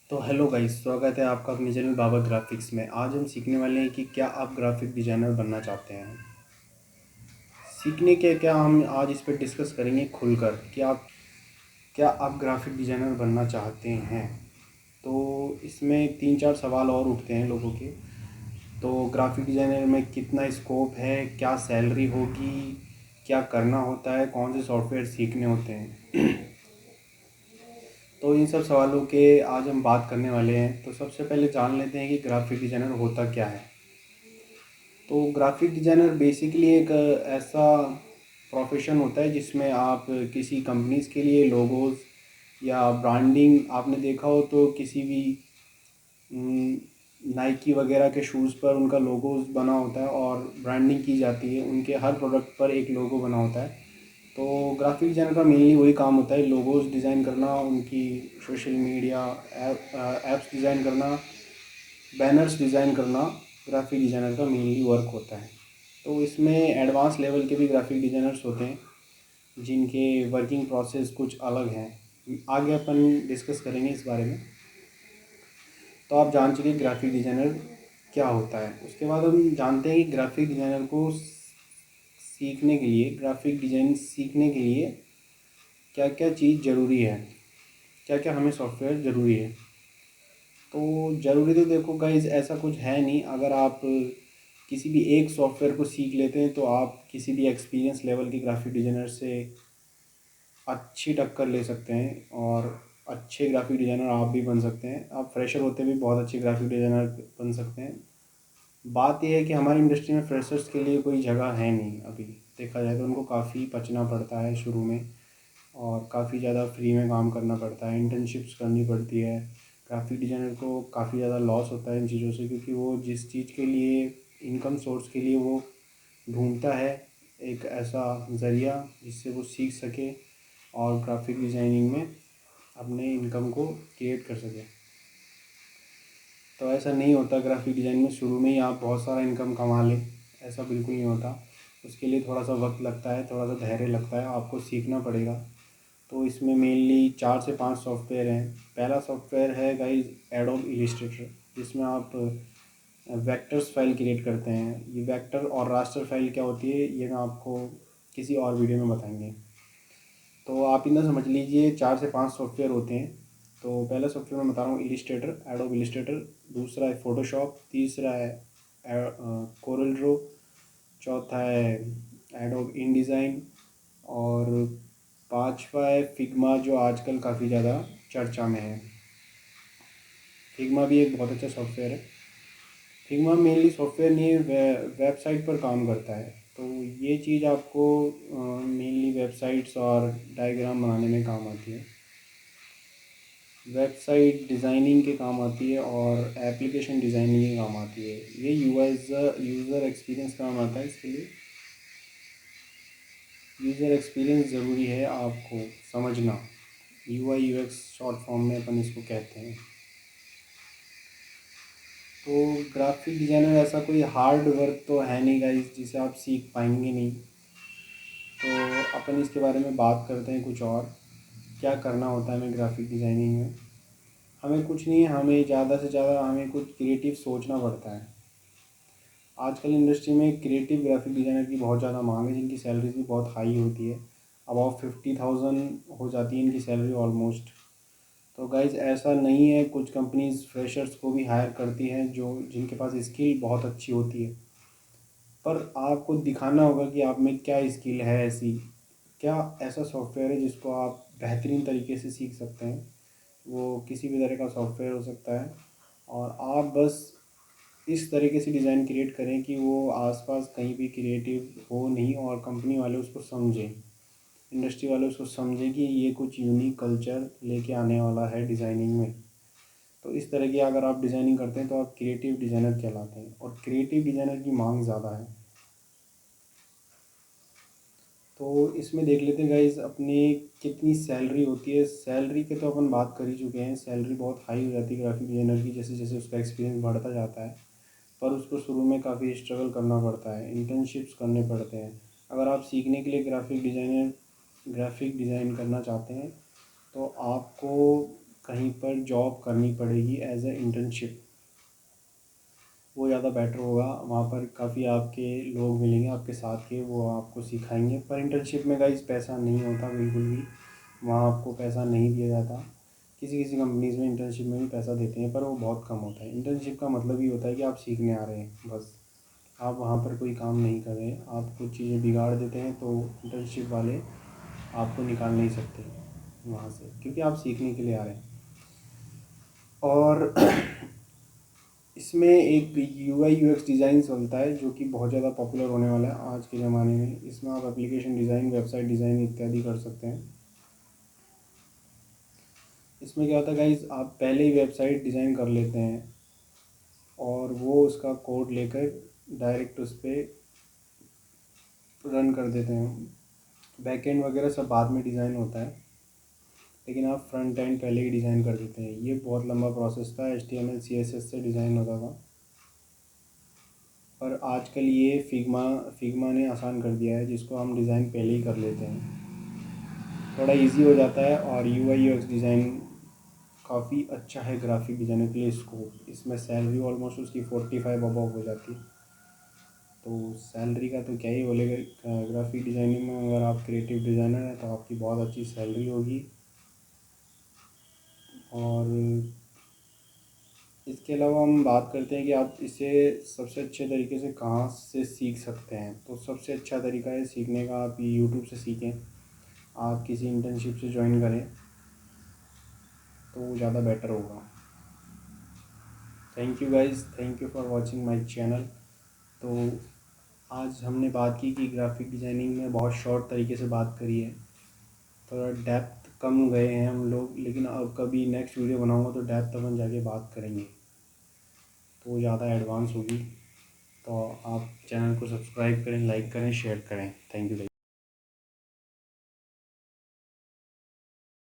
तो hello guys, स्वागत है आपका अपने चैनल बाबा ग्राफिक्स में। आज हम सीखने वाले हैं कि क्या आप ग्राफिक डिज़ाइनर बनना चाहते हैं। सीखने के क्या हम आज इस पर डिस्कस करेंगे खुलकर कि क्या आप ग्राफिक डिज़ाइनर बनना चाहते हैं। तो इसमें तीन चार सवाल और उठते हैं लोगों के। तो ग्राफिक डिज़ाइनर में कितना स्कोप है, क्या सैलरी होगी, क्या करना होता है, कौन से सॉफ्टवेयर सीखने होते हैं। तो इन सब सवालों के आज हम बात करने वाले हैं। तो सबसे पहले जान लेते हैं कि ग्राफिक डिज़ाइनर होता क्या है। तो ग्राफिक डिज़ाइनर बेसिकली एक ऐसा प्रोफेशन होता है जिसमें आप किसी कंपनीज़ के लिए लोगोज़ या ब्रांडिंग, आपने देखा हो तो किसी भी नाइकी वगैरह के शूज़ पर उनका लोगोज़ बना होता है और ब्रांडिंग की जाती है, उनके हर प्रोडक्ट पर एक लोगो बना होता है। तो ग्राफिक डिज़ाइनर का मेनली वही काम होता है, लोगोज़ डिज़ाइन करना, उनकी सोशल मीडिया ऐप्स डिज़ाइन करना, बैनर्स डिज़ाइन करना। ग्राफिक डिज़ाइनर का मेनली वर्क होता है। तो इसमें एडवांस लेवल के भी ग्राफिक डिज़ाइनर्स होते हैं जिनके वर्किंग प्रोसेस कुछ अलग हैं। आगे अपन डिस्कस करेंगे इस बारे में। तो आप जान चुके ग्राफिक डिज़ाइनर क्या होता है। उसके बाद हम जानते हैं कि ग्राफिक डिज़ाइनर को सीखने के लिए, ग्राफिक डिज़ाइन सीखने के लिए क्या क्या चीज़ ज़रूरी है, क्या क्या हमें सॉफ्टवेयर ज़रूरी है। तो ज़रूरी तो देखो गाइज ऐसा कुछ है नहीं। अगर आप किसी भी एक सॉफ्टवेयर को सीख लेते हैं तो आप किसी भी एक्सपीरियंस लेवल के ग्राफिक डिज़ाइनर से अच्छी टक्कर ले सकते हैं और अच्छे ग्राफिक डिज़ाइनर आप भी बन सकते हैं। आप फ्रेशर होते भी बहुत अच्छे ग्राफिक डिज़ाइनर बन सकते हैं। बात यह है कि हमारी इंडस्ट्री में फ्रेशर्स के लिए कोई जगह है नहीं। अभी देखा जाए तो उनको काफ़ी पचना पड़ता है शुरू में और काफ़ी ज़्यादा फ्री में काम करना पड़ता है, इंटर्नशिप्स करनी पड़ती है। ग्राफिक डिज़ाइनर को काफ़ी ज़्यादा लॉस होता है इन चीज़ों से, क्योंकि वो जिस चीज़ के लिए, इनकम सोर्स के लिए वो ढूंढता है एक ऐसा ज़रिया जिससे वो सीख सके और ग्राफिक डिज़ाइनिंग में अपने इनकम को क्रिएट कर सके। तो ऐसा नहीं होता ग्राफिक डिज़ाइन में शुरू में ही आप बहुत सारा इनकम कमा लें, ऐसा बिल्कुल नहीं होता। उसके लिए थोड़ा सा वक्त लगता है, थोड़ा सा धैर्य लगता है, आपको सीखना पड़ेगा। तो इसमें मेनली 4 से 5 सॉफ्टवेयर हैं। पहला सॉफ्टवेयर है गाइस एडोब इलस्ट्रेटर, जिसमें आप वेक्टर्स फाइल क्रिएट करते हैं। ये वेक्टर और रास्टर फाइल क्या होती है ये मैं आपको किसी और वीडियो में बताएंगे। तो आप इतना समझ लीजिए 4 से 5 सॉफ्टवेयर होते हैं। तो पहला सॉफ्टवेयर मैं बता रहा हूँ इलस्ट्रेटर, एडोब इलस्ट्रेटर। दूसरा है फ़ोटोशॉप, तीसरा है कोरल ड्रो, चौथा है एडोब इन डिज़ाइन और पांचवा है फिग्मा, जो आजकल काफ़ी ज़्यादा चर्चा में है। फिग्मा भी एक बहुत अच्छा सॉफ्टवेयर है। फिग्मा मेनली सॉफ्टवेयर नहीं है, वेबसाइट पर काम करता है। तो ये चीज़ आपको मेनली वेबसाइट्स और डायग्राम बनाने में काम आती है, वेबसाइट डिज़ाइनिंग के काम आती है और एप्लीकेशन डिज़ाइनिंग के काम आती है। ये यूज़र एक्सपीरियंस काम आता है। इसके लिए यूज़र एक्सपीरियंस ज़रूरी है आपको समझना। UI UX शॉर्ट फॉर्म में अपन इसको कहते हैं। तो ग्राफिक डिज़ाइनर ऐसा कोई हार्ड वर्क तो है नहीं गाइस जिसे आप सीख पाएंगे नहीं। तो अपन इसके बारे में बात करते हैं कुछ और, क्या करना होता है हमें ग्राफिक डिज़ाइनिंग में। हमें कुछ नहीं, हमें ज़्यादा से ज़्यादा हमें कुछ क्रिएटिव सोचना पड़ता है। आजकल इंडस्ट्री में क्रिएटिव ग्राफिक डिज़ाइनर की बहुत ज़्यादा मांग है, जिनकी सैलरीज भी बहुत हाई होती है। अबाउट 50,000 हो जाती है इनकी सैलरी ऑलमोस्ट। तो गाइज ऐसा नहीं है, कुछ कंपनीज फ्रेशर्स को भी हायर करती हैं जो जिनके पास स्किल बहुत अच्छी होती है। पर आपको दिखाना होगा कि आप में क्या स्किल है ऐसी, क्या ऐसा सॉफ्टवेयर है जिसको आप बेहतरीन तरीके से सीख सकते हैं। वो किसी भी तरह का सॉफ्टवेयर हो सकता है और आप बस इस तरीके से डिज़ाइन क्रिएट करें कि वो आसपास कहीं भी क्रिएटिव हो नहीं और कंपनी वाले उसको समझें, इंडस्ट्री वाले उसको समझें कि ये कुछ यूनिक कल्चर लेके आने वाला है डिज़ाइनिंग में। तो इस तरह की अगर आप डिज़ाइनिंग करते हैं तो आप क्रिएटिव डिज़ाइनर कहलाते हैं और क्रिएटिव डिज़ाइनर की मांग ज़्यादा है। तो इसमें देख लेते हैं गाइज अपने कितनी सैलरी होती है। सैलरी के तो अपन बात कर ही चुके हैं, सैलरी बहुत हाई हो जाती है ग्राफिक डिज़ाइनर की जैसे जैसे उसका एक्सपीरियंस बढ़ता जाता है। पर उसको शुरू में काफ़ी स्ट्रगल करना पड़ता है, इंटर्नशिप्स करने पड़ते हैं। अगर आप सीखने के लिए ग्राफिक डिज़ाइन करना चाहते हैं तो आपको कहीं पर जॉब करनी पड़ेगी एज ए इंटर्नशिप, वो ज़्यादा बेटर होगा। वहाँ पर काफ़ी आपके लोग मिलेंगे आपके साथ के, वो आपको सिखाएंगे। पर इंटर्नशिप में गाइस पैसा नहीं होता बिल्कुल भी, वहाँ आपको पैसा नहीं दिया जाता। किसी किसी कंपनीज़ में इंटर्नशिप में भी पैसा देते हैं, पर वो बहुत कम होता है। इंटर्नशिप का मतलब ही होता है कि आप सीखने आ रहे हैं, बस आप वहाँ पर कोई काम नहीं कर रहे हैं। आप कुछ चीज़ें बिगाड़ देते हैं तो इंटर्नशिप वाले आपको निकाल नहीं सकते वहाँ से, क्योंकि आप सीखने के लिए आ रहे हैं। और इसमें एक UI UX डिज़ाइन चलता है जो कि बहुत ज़्यादा पॉपुलर होने वाला है आज के ज़माने में। इसमें आप एप्लीकेशन डिज़ाइन, वेबसाइट डिज़ाइन इत्यादि कर सकते हैं। इसमें क्या होता है गाइस, आप पहले ही वेबसाइट डिज़ाइन कर लेते हैं और वो उसका कोड लेकर डायरेक्ट उस पर रन कर देते हैं। बैकएंड वगैरह सब बाद में डिज़ाइन होता है, लेकिन आप फ्रंट एंड पहले ही डिज़ाइन कर देते हैं। ये बहुत लंबा प्रोसेस था, HTML CSS से डिज़ाइन होता था, पर आजकल ये फिग्मा ने आसान कर दिया है, जिसको हम डिज़ाइन पहले ही कर लेते हैं। थोड़ा इजी हो जाता है। और UI UX डिज़ाइन काफ़ी अच्छा है ग्राफिक डिज़ाइनर के लिए स्कोप। इसमें सैलरी ऑलमोस्ट उसकी 45 अबव हो जाती है। तो सैलरी का तो क्या ही बोलेगा, ग्राफिक डिज़ाइनिंग में अगर आप क्रिएटिव डिज़ाइनर हैं तो आपकी बहुत अच्छी सैलरी होगी। और इसके अलावा हम बात करते हैं कि आप इसे सबसे अच्छे तरीके से कहाँ से सीख सकते हैं। तो सबसे अच्छा तरीका है सीखने का, आप यूट्यूब से सीखें, आप किसी इंटर्नशिप से ज्वाइन करें तो ज़्यादा बेटर होगा। Thank you guys, thank you for watching my channel. तो आज हमने बात की कि ग्राफिक डिज़ाइनिंग में बहुत शॉर्ट तरीके से बात करी है, थोड़ा डेप्थ कम गए हैं हम लोग, लेकिन अब कभी नेक्स्ट वीडियो बनाऊंगा तो डेप्थ अपन जाके बात करेंगे, तो वो ज़्यादा एडवांस होगी। तो आप चैनल को सब्सक्राइब करें, लाइक करें, शेयर करें। Thank you guys.